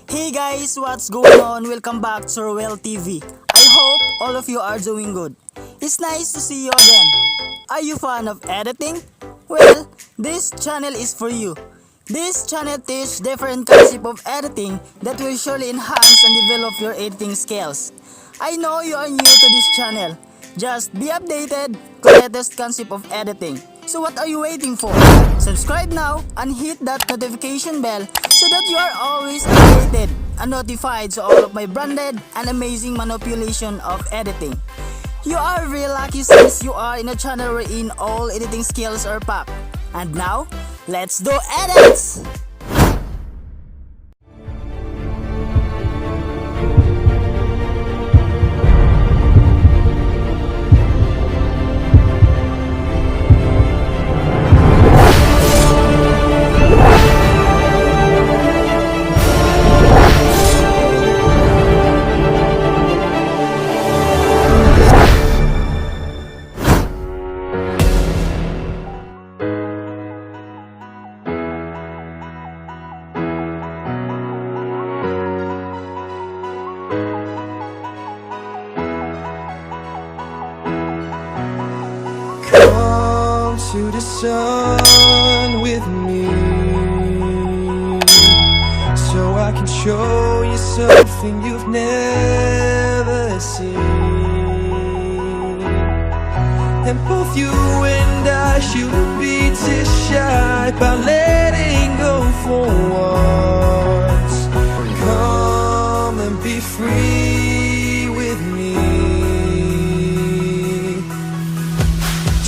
Hey guys, what's going on? Welcome back to RuelTV. I hope all of you are doing good. It's nice to see you again. Are you fan of editing? Well, this channel is for you. This channel teaches different concepts of editing that will surely enhance and develop your editing skills. I know you are new to this channel. Just be updated to the latest concept of editing. So what are you waiting for? Subscribe now and hit that notification bell so that you are always updated and notified to all of my branded and amazing manipulation of editing. You are very lucky since you are in a channel wherein all editing skills are packed. And now, let's do edits! Come to the sun with me, so I can show you something you've never seen. And both you and I shouldn't be too shy about letting go for once. Come and be free with me.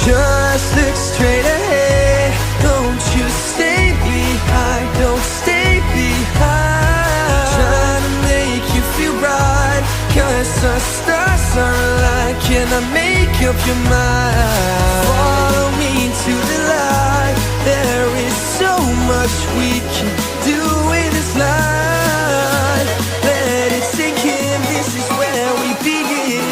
Just look straight ahead, don't you stay behind, don't stay behind. Trying to make you feel right, 'cause our stars are aligned. Can I make up your mind? Follow me to the light, there is so much we can do in this life. Let it sink in, this is where we begin.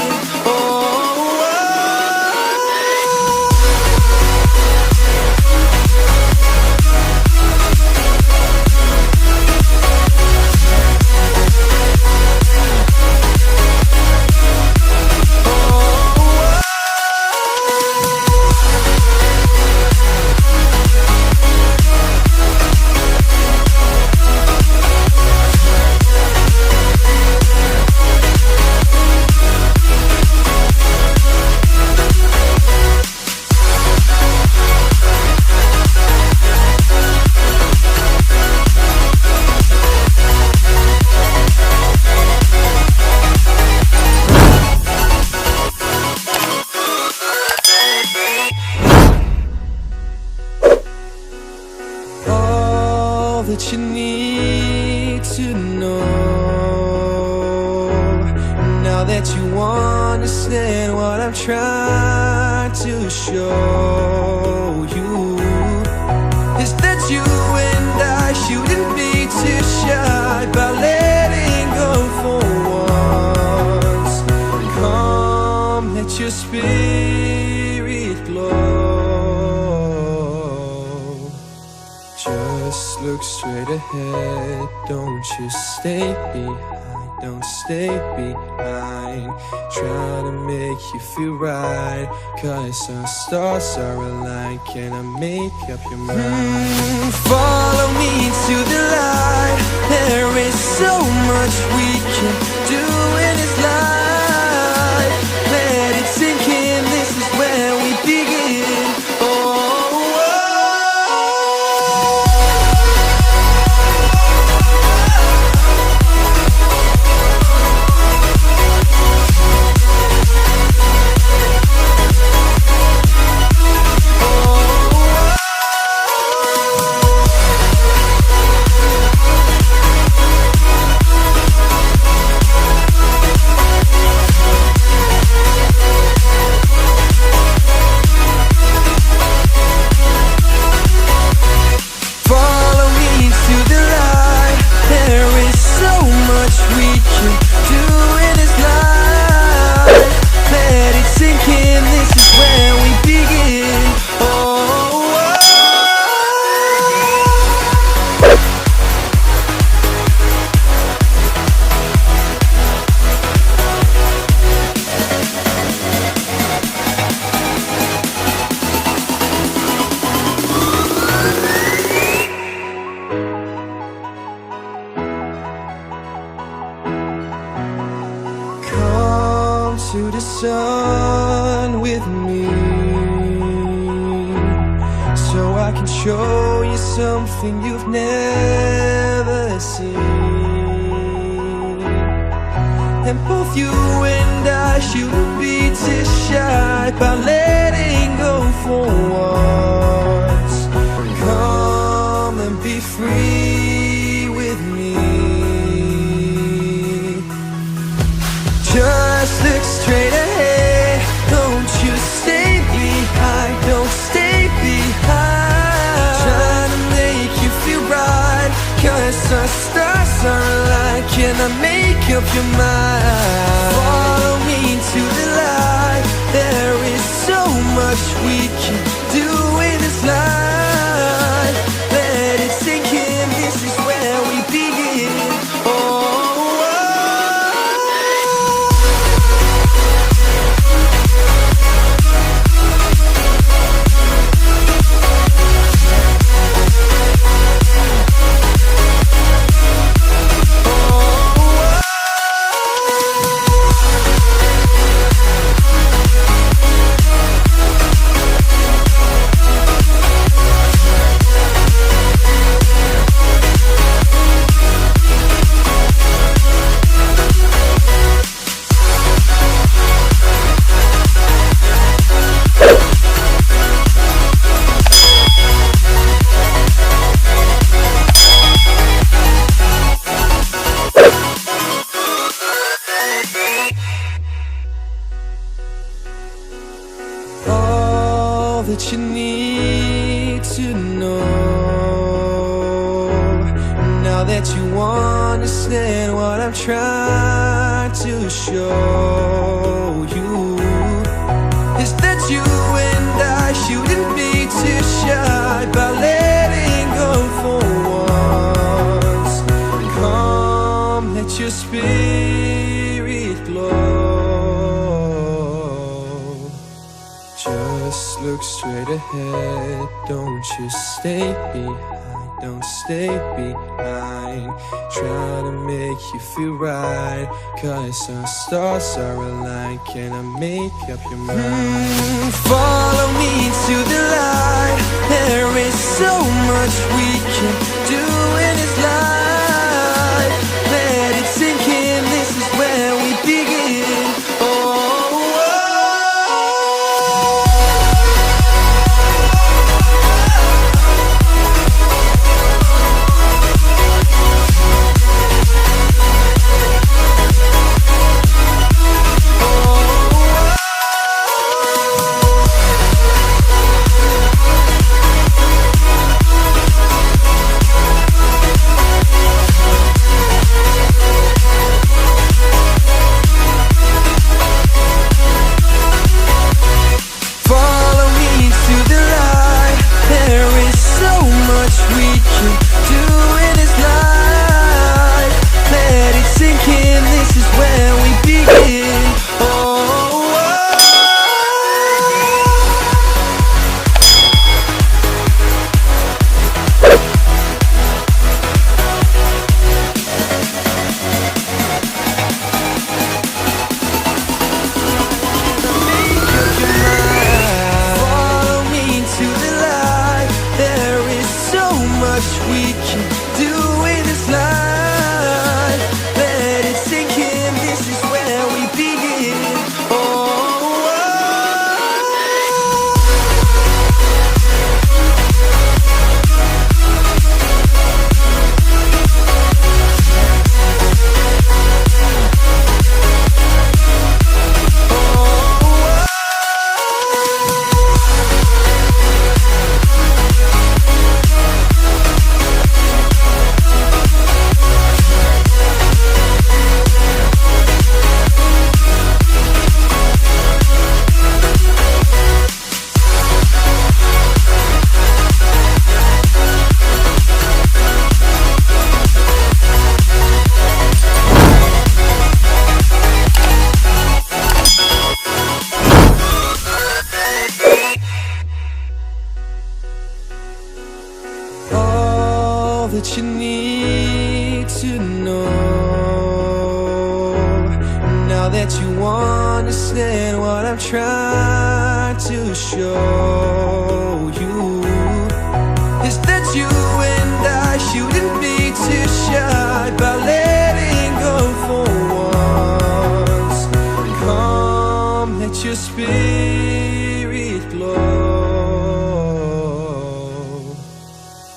That you need to know, now that you understand what I'm trying to show you, is that you and I shouldn't be too shy about letting go for once. Come, let your spirit glow. Just look straight ahead, don't you stay behind, don't stay behind. Try to make you feel right, 'cause our stars are aligned. Can I make up your mind? Follow me to the light, there is so much we can do in this life. Let it sink in, this is where we begin. to the sun with me, so I can show you something you've never seen. And both you and I shouldn't be too shy about letting go for once. Come and be free with me. Just look straight ahead, don't you stay behind, don't stay behind. Trying to make you feel right, 'cause our stars are aligned. Can I make up your mind? Follow me to the light, there is so much we can do in this life. Let it sink in, this is where we begin. All that you need to know, now that you understand what I'm trying to show you, is that you and I shouldn't be too shy about letting go for once. Come, let your spirit glow. Just look straight ahead, don't you stay behind, don't stay behind. Try to make you feel right, 'cause our stars are aligned. Can I make up your mind? Follow me to the light, there is so much we can do in this life. Let it sink in, this is where we begin. that you understand what I'm trying to show you is that you and I shouldn't be too shy about letting go for once. Come, let your spirit glow.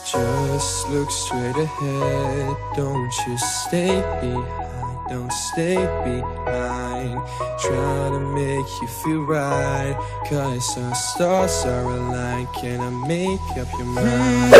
Just look straight ahead, don't you stay behind, don't stay behind. Trying to make you feel right, 'cause our stars are aligned. Can I make up your mind?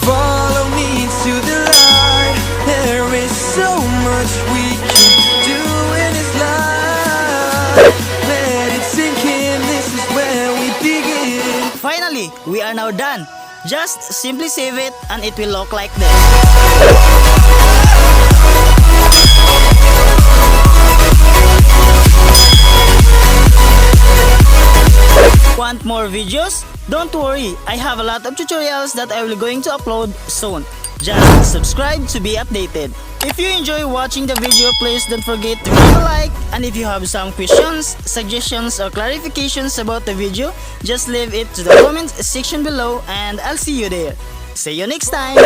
Follow me to the light. There is so much we can do in this life. Let it sink in, this is where we begin. Finally, we are now done. Just simply save it and it will look like this. Want more videos? Don't worry, I have a lot of tutorials that I will going to upload soon. Just subscribe to be updated. If you enjoy watching the video, please don't forget to give a like. And if you have some questions, suggestions or clarifications about the video, just leave it to the comment section below and I'll see you there. See you next time!